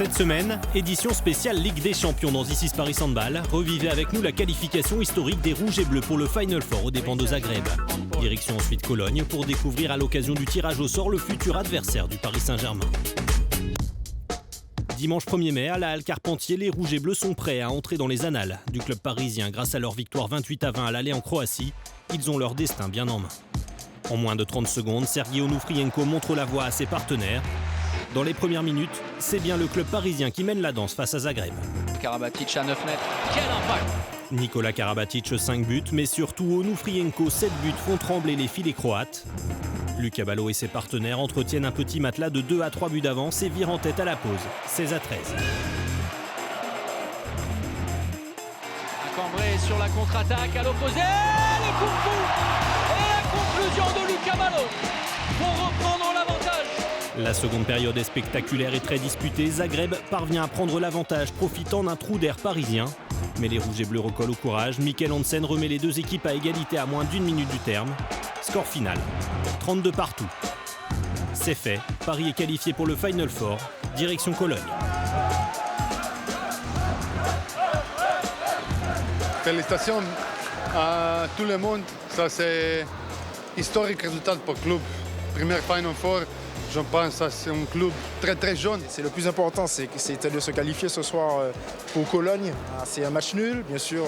Cette semaine, édition spéciale Ligue des Champions dans This is Paris Handball. Revivez avec nous la qualification historique des Rouges et Bleus pour le Final Four aux dépens de Zagreb. Direction ensuite Cologne pour découvrir à l'occasion du tirage au sort le futur adversaire du Paris Saint-Germain. Dimanche 1er mai, à la Halle Carpentier, les Rouges et Bleus sont prêts à entrer dans les annales du club parisien grâce à leur victoire 28-20 à l'aller en Croatie. Ils ont leur destin bien en main. En moins de 30 secondes, Sergei Onufrienko montre la voie à ses partenaires. Dans les premières minutes, c'est bien le club parisien qui mène la danse face à Zagreb. Karabatic à 9 mètres, quel impact! Nikola Karabatic 5 buts, mais surtout Onufrienko 7 buts font trembler les filets croates. Luc Abalo et ses partenaires entretiennent un petit matelas de 2 à 3 buts d'avance et virent en tête à la pause, 16 à 13. Cambrai sur la contre-attaque à l'opposé, le coup de fou et la conclusion de Luc Abalo pour reprendre l'avantage. La seconde période est spectaculaire et très disputée. Zagreb parvient à prendre l'avantage, profitant d'un trou d'air parisien. Mais les Rouges et Bleus recollent au courage. Mikkel Hansen remet les deux équipes à égalité à moins d'1 minute du terme. Score final, 32 partout. C'est fait, Paris est qualifié pour le Final Four, direction Cologne. Félicitations à tout le monde. Ça, c'est historique résultat pour le club. Premier Final Four, je pense que c'est un club très très jeune. C'est le plus important, c'était de se qualifier ce soir pour Cologne. C'est un match nul, bien sûr.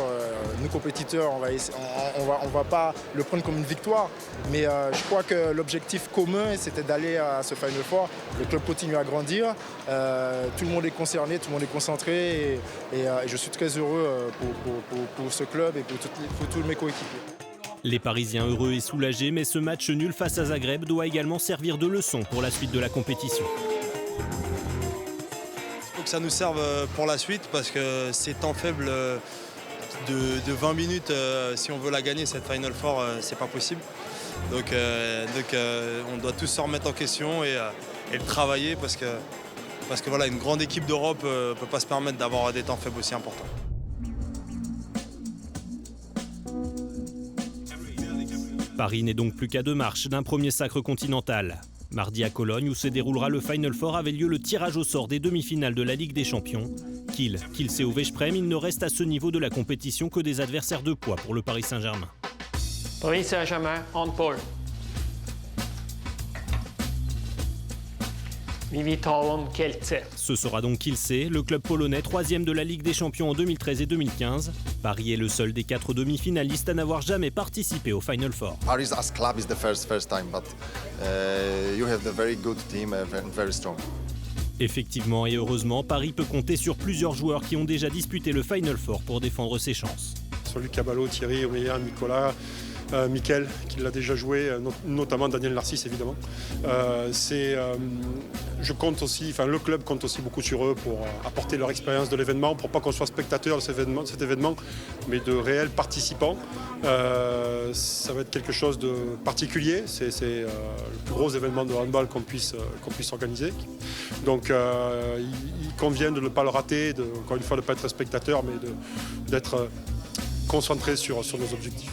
Nous compétiteurs, on va pas le prendre comme une victoire. Mais je crois que l'objectif commun, c'était d'aller à ce Final Four. Le club continue à grandir. Tout le monde est concerné, tout le monde est concentré. Et je suis très heureux pour ce club et pour tous mes coéquipiers. Les Parisiens heureux et soulagés, mais ce match nul face à Zagreb doit également servir de leçon pour la suite de la compétition. Il faut que ça nous serve pour la suite parce que ces temps faibles de 20 minutes, si on veut la gagner, cette Final Four, c'est pas possible. Donc on doit tous se remettre en question et le travailler parce que voilà, une grande équipe d'Europe ne peut pas se permettre d'avoir des temps faibles aussi importants. Paris n'est donc plus qu'à 2 marches d'un premier sacre continental. Mardi à Cologne, où se déroulera le Final Four, avait lieu le tirage au sort des demi-finales de la Ligue des Champions. Kiel et Veszprém, il ne reste à ce niveau de la compétition que des adversaires de poids pour le Paris Saint-Germain. Paris Saint-Germain, handball. Ce sera donc Kielce, le club polonais 3e de la Ligue des Champions en 2013 et 2015. Paris est le seul des 4 demi-finalistes à n'avoir jamais participé au Final Four. Paris as club is the first time, but you have the very good team and very strong. Effectivement et heureusement, Paris peut compter sur plusieurs joueurs qui ont déjà disputé le Final Four pour défendre ses chances. Sur Luc Abalo, Thierry, Aurélien, Nicolas, Mikkel, qui l'a déjà joué, notamment Daniel Narcisse évidemment. Le club compte aussi beaucoup sur eux pour apporter leur expérience de l'événement, pour pas qu'on soit spectateur de cet événement, mais de réels participants. Ça va être quelque chose de particulier, c'est le plus gros événement de handball qu'on puisse organiser. Donc il convient de ne pas le rater, encore une fois de ne pas être spectateur, mais d'être concentré sur nos objectifs.